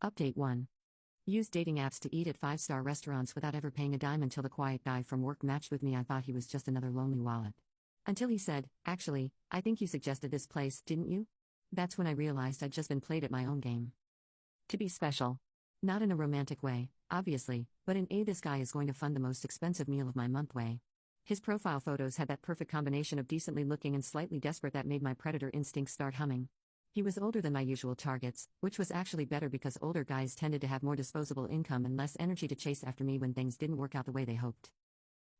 Update 1. Use dating apps to eat at 5-star restaurants without ever paying a dime until the quiet guy from work matched with me. I thought he was just another lonely wallet. Until he said, "Actually, I think you suggested this place, didn't you?" That's when I realized I'd just been played at my own game. To be special. Not in a romantic way, obviously, but in a this guy is going to fund the most expensive meal of my month way. His profile photos had that perfect combination of decently looking and slightly desperate that made my predator instincts start humming. He was older than my usual targets, which was actually better because older guys tended to have more disposable income and less energy to chase after me when things didn't work out the way they hoped.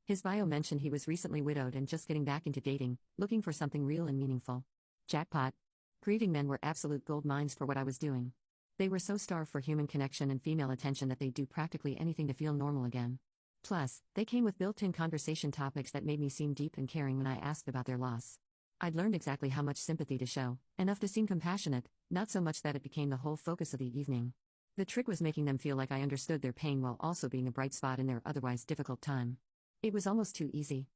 His bio mentioned he was recently widowed and just getting back into dating, looking for something real and meaningful. Jackpot. Grieving men were absolute gold mines for what I was doing. They were so starved for human connection and female attention that they'd do practically anything to feel normal again. Plus, they came with built-in conversation topics that made me seem deep and caring when I asked about their loss. I'd learned exactly how much sympathy to show, enough to seem compassionate, not so much that it became the whole focus of the evening. The trick was making them feel like I understood their pain while also being a bright spot in their otherwise difficult time. It was almost too easy.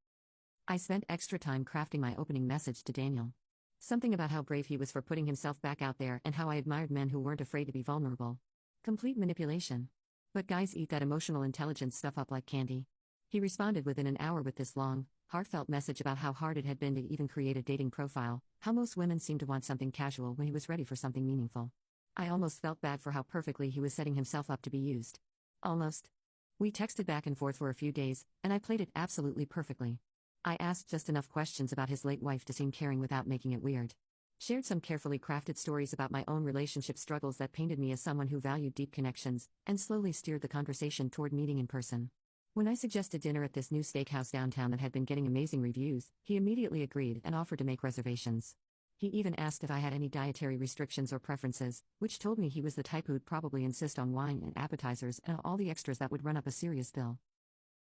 I spent extra time crafting my opening message to Daniel. Something about how brave he was for putting himself back out there and how I admired men who weren't afraid to be vulnerable. Complete manipulation. But guys eat that emotional intelligence stuff up like candy. He responded within an hour with this long, heartfelt message about how hard it had been to even create a dating profile, how most women seem to want something casual when he was ready for something meaningful. I almost felt bad for how perfectly he was setting himself up to be used. Almost. We texted back and forth for a few days, and I played it absolutely perfectly. I asked just enough questions about his late wife to seem caring without making it weird. Shared some carefully crafted stories about my own relationship struggles that painted me as someone who valued deep connections, and slowly steered the conversation toward meeting in person. When I suggested dinner at this new steakhouse downtown that had been getting amazing reviews, he immediately agreed and offered to make reservations. He even asked if I had any dietary restrictions or preferences, which told me he was the type who'd probably insist on wine and appetizers and all the extras that would run up a serious bill.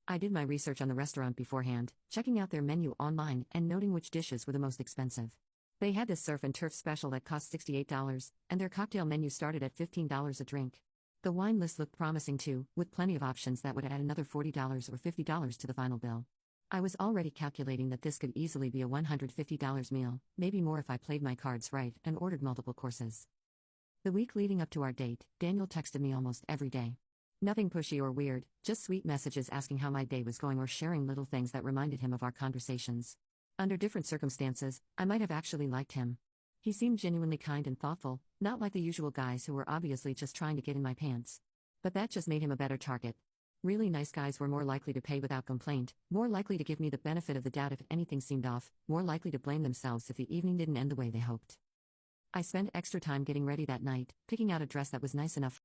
I did my research on the restaurant beforehand, checking out their menu online and noting which dishes were the most expensive. They had this surf and turf special that cost $68, and their cocktail menu started at $15 a drink. The wine list looked promising too, with plenty of options that would add another $40 or $50 to the final bill. I was already calculating that this could easily be a $150 meal, maybe more if I played my cards right and ordered multiple courses. The week leading up to our date, Daniel texted me almost every day. Nothing pushy or weird, just sweet messages asking how my day was going or sharing little things that reminded him of our conversations. Under different circumstances, I might have actually liked him. He seemed genuinely kind and thoughtful, not like the usual guys who were obviously just trying to get in my pants. But that just made him a better target. Really nice guys were more likely to pay without complaint, more likely to give me the benefit of the doubt if anything seemed off, more likely to blame themselves if the evening didn't end the way they hoped. I spent extra time getting ready that night, picking out a dress that was nice enough